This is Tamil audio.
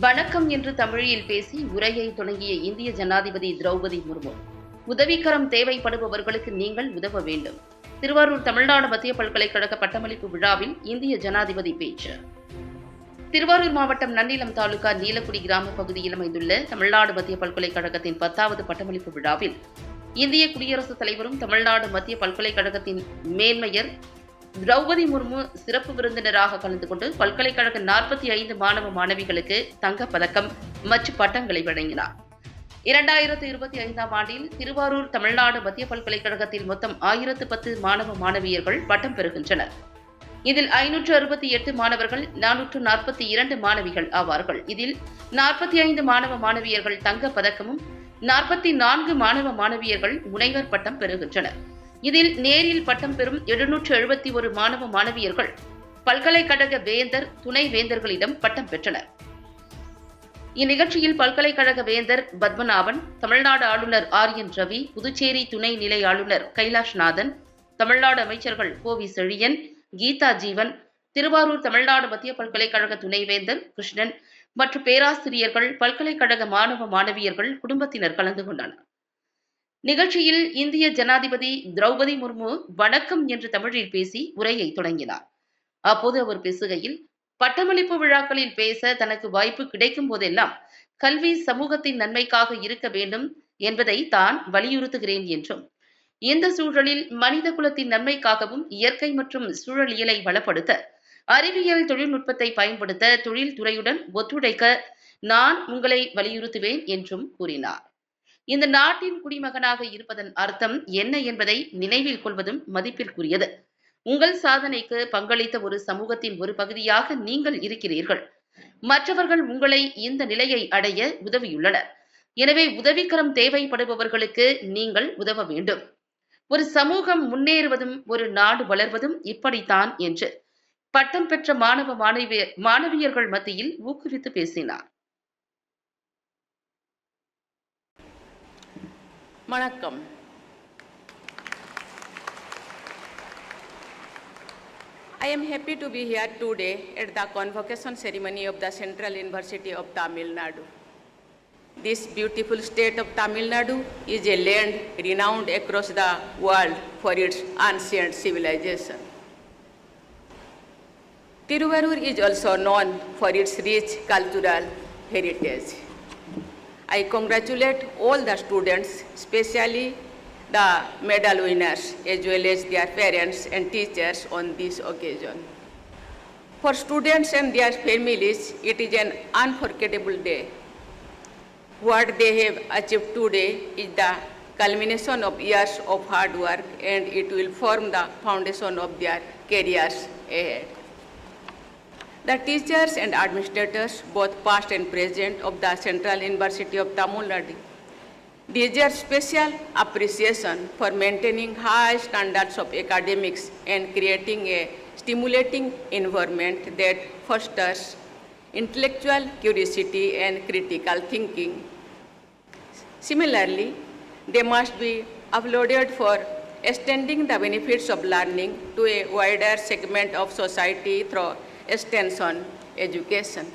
வணக்கம் என்று தமிழில் பேசி உரையை தொடங்கிய இந்திய ஜனாதிபதி திரௌபதி முர்மு, உதவிக்கரம் தேவைப்படுபவர்களுக்கு நீங்கள் உதவ வேண்டும். திருவாரூர் தமிழ்நாடு மத்திய பல்கலைக்கழக பட்டமளிப்பு விழாவில் இந்திய ஜனாதிபதி பேச்சு. திருவாரூர் மாவட்டம் நன்னிலம் தாலுகா நீலக்குடி கிராம பகுதியில் அமைந்துள்ள தமிழ்நாடு மத்திய பல்கலைக்கழகத்தின் 10வது பட்டமளிப்பு விழாவில் இந்திய குடியரசுத் தலைவரும் தமிழ்நாடு மத்திய பல்கலைக்கழகத்தின் மேன்மையர் திரௌபதி முர்மு சிறப்பு விருந்தினராக கலந்து கொண்டு பல்கலைக்கழக 45 மாணவ மாணவிகளுக்கு தங்கப்பதக்கம் மற்றும் பட்டங்களை வழங்கினார். 2025ஆம் ஆண்டில் திருவாரூர் தமிழ்நாடு மத்திய பல்கலைக்கழகத்தில் மொத்தம் 1010 மாணவ மாணவியர்கள் பட்டம் பெறுகின்றனர். இதில் 568 மாணவர்கள், 442 மாணவிகள் ஆவார்கள். இதில் 45 மாணவ மாணவியர்கள் தங்கப் பதக்கமும் 44 மாணவ மாணவியர்கள் முனைவர் பட்டம் பெறுகின்றனர். இதில் நேரில் பட்டம் பெறும் 771 மாணவ மாணவியர்கள் பல்கலைக்கழக வேந்தர், துணை வேந்தர்களிடம் பட்டம் பெற்றனர். இந்நிகழ்ச்சியில் பல்கலைக்கழக வேந்தர் பத்மநாபன், தமிழ்நாடு ஆளுநர் ஆர்.என். ரவி, புதுச்சேரி துணை நிலை ஆளுநர் கைலாஷ்நாதன், தமிழ்நாடு அமைச்சர்கள் கோவி செழியன், கீதா ஜீவன், திருவாரூர் தமிழ்நாடு மத்திய பல்கலைக்கழக துணைவேந்தர் கிருஷ்ணன் மற்றும் பேராசிரியர்கள், பல்கலைக்கழக மாணவ மாணவியர்கள், குடும்பத்தினர் கலந்து கொண்டனர். நிகழ்ச்சியில் இந்திய ஜனாதிபதி திரௌபதி முர்மு வணக்கம் என்று தமிழில் பேசி உரையை தொடங்கினார். அப்போது அவர் பேசுகையில், பட்டமளிப்பு விழாக்களில் பேச தனக்கு வாய்ப்பு கிடைக்கும் போதெல்லாம் கல்வி சமூகத்தின் நன்மைக்காக இருக்க வேண்டும் என்பதை தான் வலியுறுத்துகிறேன் என்றும், இந்த சூழலில் மனித குலத்தின் நன்மைக்காகவும் இயற்கை மற்றும் சூழலியலை வளப்படுத்த அறிவியல் தொழில்நுட்பத்தை பயன்படுத்த தொழில்துறையுடன் ஒத்துழைக்க நான் உங்களை வலியுறுத்துவேன் என்றும் கூறினார். இந்த நாட்டின் குடிமகனாக இருப்பதன் அர்த்தம் என்ன என்பதை நினைவில் கொள்வதும் மதிப்பிற்குரியது. உங்கள் சாதனைக்கு பங்களித்த ஒரு சமூகத்தின் ஒரு பகுதியாக நீங்கள் இருக்கிறீர்கள். மற்றவர்கள் உங்களை இந்த நிலையை அடைய உதவியுள்ளனர். எனவே உதவிக்கரம் தேவைப்படுபவர்களுக்கு நீங்கள் உதவ வேண்டும். ஒரு சமூகம் முன்னேறுவதும் ஒரு நாடு வளர்வதும் இப்படித்தான் என்று பட்டம் பெற்ற மாணவியர்கள் மத்தியில் ஊக்குவித்து பேசினார். வணக்கம். I am happy to be here today at the convocation ceremony of the Central University of Tamil Nadu. This beautiful state of Tamil Nadu is a land renowned across the world for its ancient civilization. Tiruvarur is also known for its rich cultural heritage. I congratulate all the students, especially the medal winners, as well as their parents and teachers on this occasion. For students and their families, it is an unforgettable day. What they have achieved today is the culmination of years of hard work, and it will form the foundation of their careers ahead. The teachers and administrators, both past and present, of the Central University of Tamil Nadu deserve special appreciation for maintaining high standards of academics and creating a stimulating environment that fosters intellectual curiosity and critical thinking. Similarly, they must be applauded for extending the benefits of learning to a wider segment of society through extension education.